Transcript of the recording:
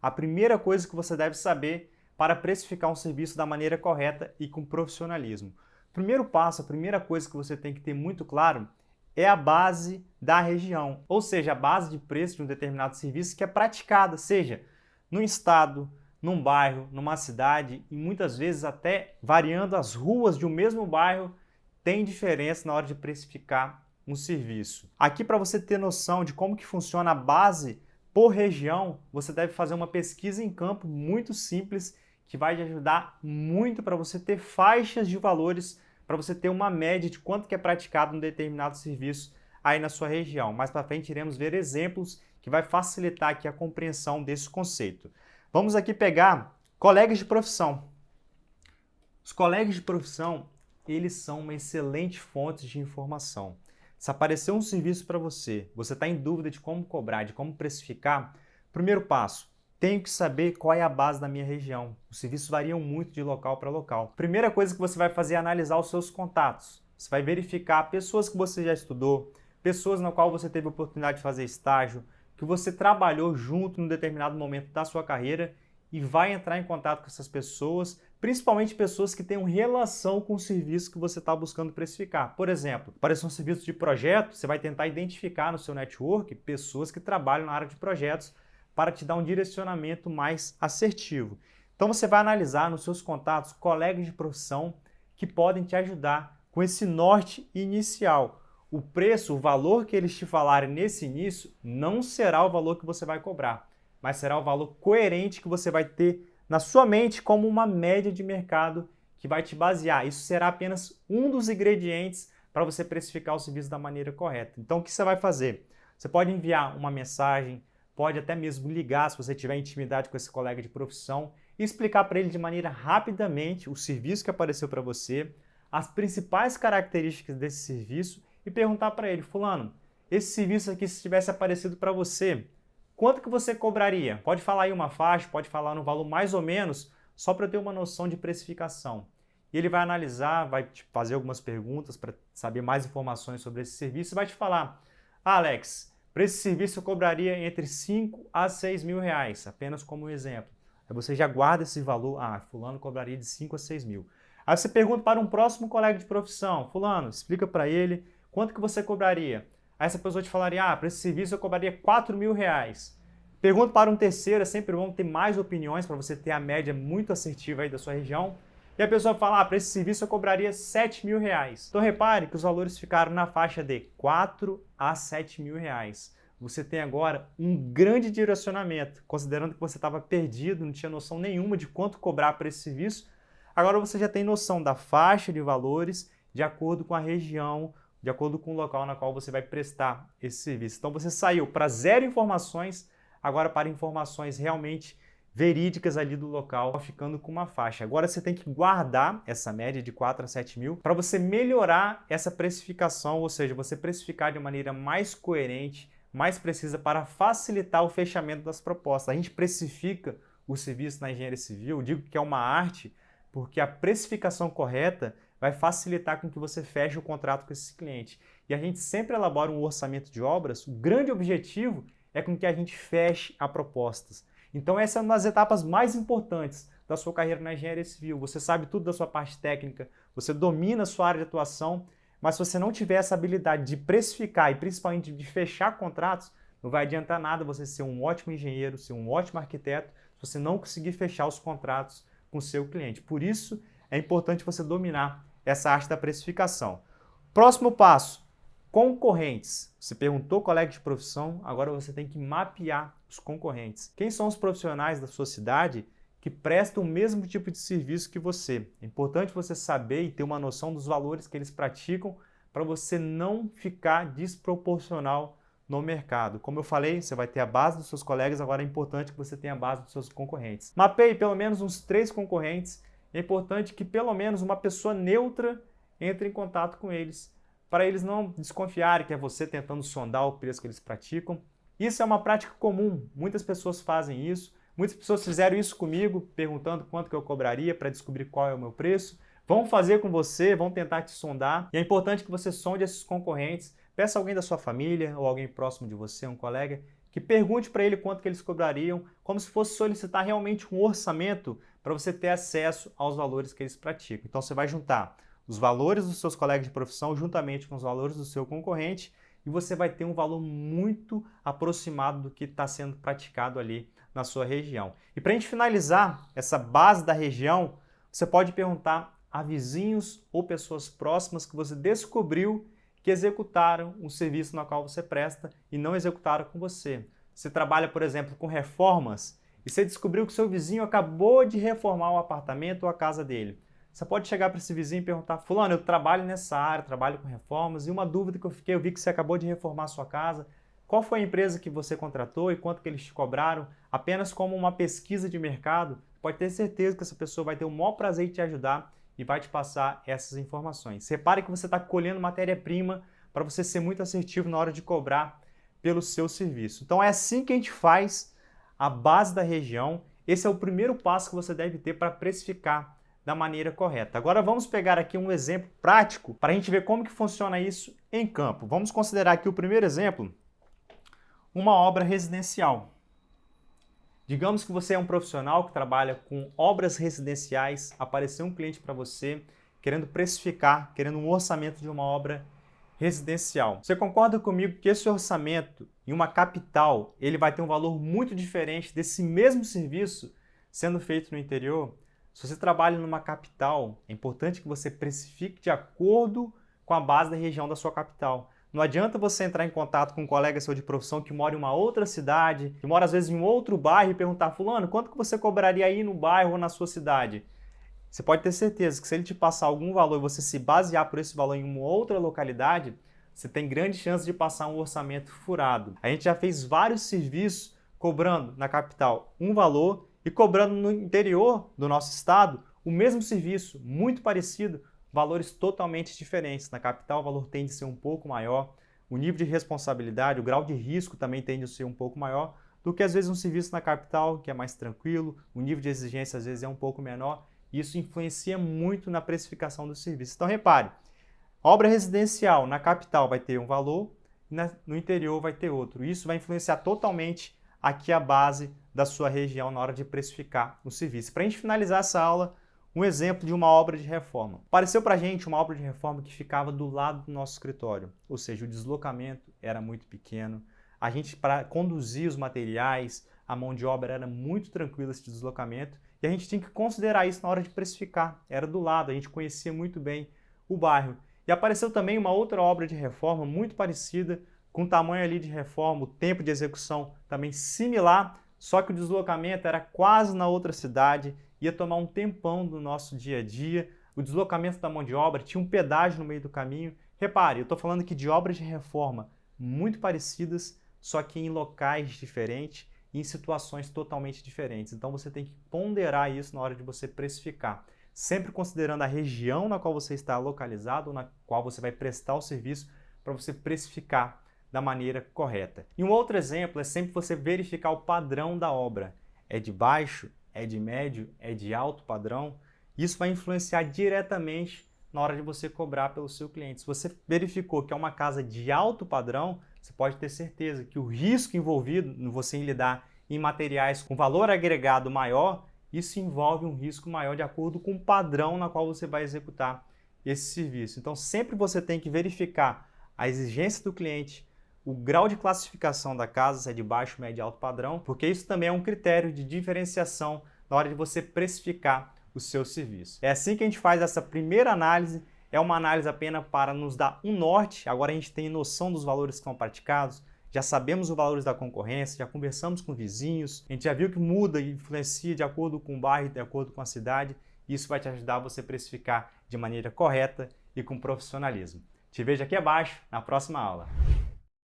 A primeira coisa que você deve saber para precificar um serviço da maneira correta e com profissionalismo. O primeiro passo, a primeira coisa que você tem que ter muito claro é a base da região, ou seja, a base de preço de um determinado serviço que é praticada, seja num estado, num bairro, numa cidade e muitas vezes até variando as ruas de um mesmo bairro, tem diferença na hora de precificar um serviço. Aqui, para você ter noção de como que funciona a base por região, você deve fazer uma pesquisa em campo muito simples que vai te ajudar muito para você ter faixas de valores, para você ter uma média de quanto que é praticado um determinado serviço aí na sua região. Mais para frente iremos ver exemplos que vai facilitar aqui a compreensão desse conceito. Vamos aqui pegar colegas de profissão. Os colegas de profissão, eles são uma excelente fonte de informação. Se aparecer um serviço para você, você está em dúvida de como cobrar, de como precificar, primeiro passo, tenho que saber qual é a base da minha região. Os serviços variam muito de local para local. Primeira coisa que você vai fazer é analisar os seus contatos. Você vai verificar pessoas que você já estudou, pessoas na qual você teve a oportunidade de fazer estágio, que você trabalhou junto em determinado momento da sua carreira e vai entrar em contato com essas pessoas, principalmente pessoas que tenham relação com o serviço que você está buscando precificar. Por exemplo, aparecer um serviço de projeto, você vai tentar identificar no seu network pessoas que trabalham na área de projetos para te dar um direcionamento mais assertivo. Então você vai analisar nos seus contatos colegas de profissão que podem te ajudar com esse norte inicial. O preço, o valor que eles te falarem nesse início não será o valor que você vai cobrar, mas será o valor coerente que você vai ter na sua mente como uma média de mercado que vai te basear. Isso será apenas um dos ingredientes para você precificar o serviço da maneira correta. Então, o que você vai fazer? Você pode enviar uma mensagem, pode até mesmo ligar se você tiver intimidade com esse colega de profissão e explicar para ele de maneira rapidamente o serviço que apareceu para você, as principais características desse serviço e perguntar para ele, fulano, esse serviço aqui se tivesse aparecido para você, quanto que você cobraria? Pode falar aí uma faixa, pode falar no valor mais ou menos, só para eu ter uma noção de precificação. E ele vai analisar, vai te fazer algumas perguntas para saber mais informações sobre esse serviço e vai te falar, Alex, para esse serviço eu cobraria entre 5 a 6 mil reais, apenas como um exemplo. Aí você já guarda esse valor, fulano cobraria de 5 a 6 mil. Aí você pergunta para um próximo colega de profissão, fulano, explica para ele quanto que você cobraria. Aí essa pessoa te falaria, para esse serviço eu cobraria 4 mil reais. Pergunta para um terceiro, é sempre bom ter mais opiniões para você ter a média muito assertiva aí da sua região. E a pessoa fala, para esse serviço eu cobraria 7 mil reais. Então repare que os valores ficaram na faixa de 4 a 7 mil reais. Você tem agora um grande direcionamento, considerando que você estava perdido, não tinha noção nenhuma de quanto cobrar para esse serviço. Agora você já tem noção da faixa de valores de acordo com a região, de acordo com o local na qual você vai prestar esse serviço. Então você saiu para zero informações, agora para informações realmente verídicas ali do local, ficando com uma faixa. Agora você tem que guardar essa média de 4 a 7 mil para você melhorar essa precificação, ou seja, você precificar de maneira mais coerente, mais precisa para facilitar o fechamento das propostas. A gente precifica o serviço na engenharia civil, eu digo que é uma arte, porque a precificação correta vai facilitar com que você feche o contrato com esse cliente. E a gente sempre elabora um orçamento de obras, o grande objetivo é com que a gente feche a propostas. Então essa é uma das etapas mais importantes da sua carreira na engenharia civil. Você sabe tudo da sua parte técnica, você domina a sua área de atuação, mas se você não tiver essa habilidade de precificar e principalmente de fechar contratos, não vai adiantar nada você ser um ótimo engenheiro, ser um ótimo arquiteto, se você não conseguir fechar os contratos com o seu cliente. Por isso é importante você dominar essa arte da precificação. Próximo passo, concorrentes. Você perguntou colega de profissão, agora você tem que mapear os concorrentes. Quem são os profissionais da sua cidade que prestam o mesmo tipo de serviço que você? É importante você saber e ter uma noção dos valores que eles praticam para você não ficar desproporcional no mercado. Como eu falei, você vai ter a base dos seus colegas, agora é importante que você tenha a base dos seus concorrentes. Mapeie pelo menos uns 3 concorrentes. É importante que pelo menos uma pessoa neutra entre em contato com eles, para eles não desconfiarem que é você tentando sondar o preço que eles praticam. Isso é uma prática comum, muitas pessoas fazem isso, muitas pessoas fizeram isso comigo, perguntando quanto que eu cobraria para descobrir qual é o meu preço. Vão fazer com você, vão tentar te sondar, e é importante que você sonde esses concorrentes, peça alguém da sua família ou alguém próximo de você, um colega, que pergunte para ele quanto que eles cobrariam, como se fosse solicitar realmente um orçamento para você ter acesso aos valores que eles praticam. Então você vai juntar os valores dos seus colegas de profissão juntamente com os valores do seu concorrente e você vai ter um valor muito aproximado do que está sendo praticado ali na sua região. E para a gente finalizar essa base da região, você pode perguntar a vizinhos ou pessoas próximas que você descobriu que executaram o serviço no qual você presta e não executaram com você. Você trabalha, por exemplo, com reformas e você descobriu que seu vizinho acabou de reformar o apartamento ou a casa dele. Você pode chegar para esse vizinho e perguntar: fulano, eu trabalho nessa área, trabalho com reformas, e uma dúvida que eu fiquei, eu vi que você acabou de reformar a sua casa. Qual foi a empresa que você contratou e quanto que eles te cobraram? Apenas como uma pesquisa de mercado, pode ter certeza que essa pessoa vai ter o maior prazer em te ajudar e vai te passar essas informações. Repare que você está colhendo matéria-prima para você ser muito assertivo na hora de cobrar pelo seu serviço. Então é assim que a gente faz a base da região. Esse é o primeiro passo que você deve ter para precificar da maneira correta. Agora vamos pegar aqui um exemplo prático para a gente ver como que funciona isso em campo. Vamos considerar aqui o primeiro exemplo, uma obra residencial. Digamos que você é um profissional que trabalha com obras residenciais, apareceu um cliente para você querendo precificar, querendo um orçamento de uma obra residencial. Você concorda comigo que esse orçamento em uma capital, ele vai ter um valor muito diferente desse mesmo serviço sendo feito no interior? Se você trabalha numa capital, é importante que você precifique de acordo com a base da região da sua capital. Não adianta você entrar em contato com um colega seu de profissão que mora em uma outra cidade, que mora às vezes em um outro bairro e perguntar: fulano, quanto que você cobraria aí no bairro ou na sua cidade? Você pode ter certeza que se ele te passar algum valor e você se basear por esse valor em uma outra localidade, você tem grande chance de passar um orçamento furado. A gente já fez vários serviços cobrando na capital um valor e cobrando no interior do nosso estado o mesmo serviço, muito parecido, valores totalmente diferentes. Na capital o valor tende a ser um pouco maior, o nível de responsabilidade, o grau de risco também tende a ser um pouco maior do que às vezes um serviço na capital que é mais tranquilo, o nível de exigência às vezes é um pouco menor e isso influencia muito na precificação do serviço. Então repare, a obra residencial na capital vai ter um valor e no interior vai ter outro. Isso vai influenciar totalmente aqui a base da sua região na hora de precificar o serviço. Para a gente finalizar essa aula, um exemplo de uma obra de reforma. Apareceu para a gente uma obra de reforma que ficava do lado do nosso escritório, ou seja, o deslocamento era muito pequeno, a gente, para conduzir os materiais, a mão de obra era muito tranquila esse deslocamento e a gente tinha que considerar isso na hora de precificar. Era do lado, a gente conhecia muito bem o bairro. E apareceu também uma outra obra de reforma muito parecida, com o tamanho ali de reforma, o tempo de execução também similar, só que o deslocamento era quase na outra cidade, ia tomar um tempão do nosso dia a dia, o deslocamento da mão de obra tinha um pedágio no meio do caminho. Repare, eu estou falando aqui de obras de reforma muito parecidas, só que em locais diferentes e em situações totalmente diferentes. Então você tem que ponderar isso na hora de você precificar, sempre considerando a região na qual você está localizado, ou na qual você vai prestar o serviço, para você precificar da maneira correta. E um outro exemplo é sempre você verificar o padrão da obra. É de baixo? É de médio? É de alto padrão? Isso vai influenciar diretamente na hora de você cobrar pelo seu cliente. Se você verificou que é uma casa de alto padrão, você pode ter certeza que o risco envolvido no você lidar em materiais com valor agregado maior, isso envolve um risco maior de acordo com o padrão na qual você vai executar esse serviço. Então sempre você tem que verificar a exigência do cliente, o grau de classificação da casa, se é de baixo, médio e alto padrão, porque isso também é um critério de diferenciação na hora de você precificar o seu serviço. É assim que a gente faz essa primeira análise, é uma análise apenas para nos dar um norte, agora a gente tem noção dos valores que são praticados, já sabemos os valores da concorrência, já conversamos com vizinhos, a gente já viu que muda e influencia de acordo com o bairro, de acordo com a cidade, e isso vai te ajudar a você precificar de maneira correta e com profissionalismo. Te vejo aqui abaixo na próxima aula.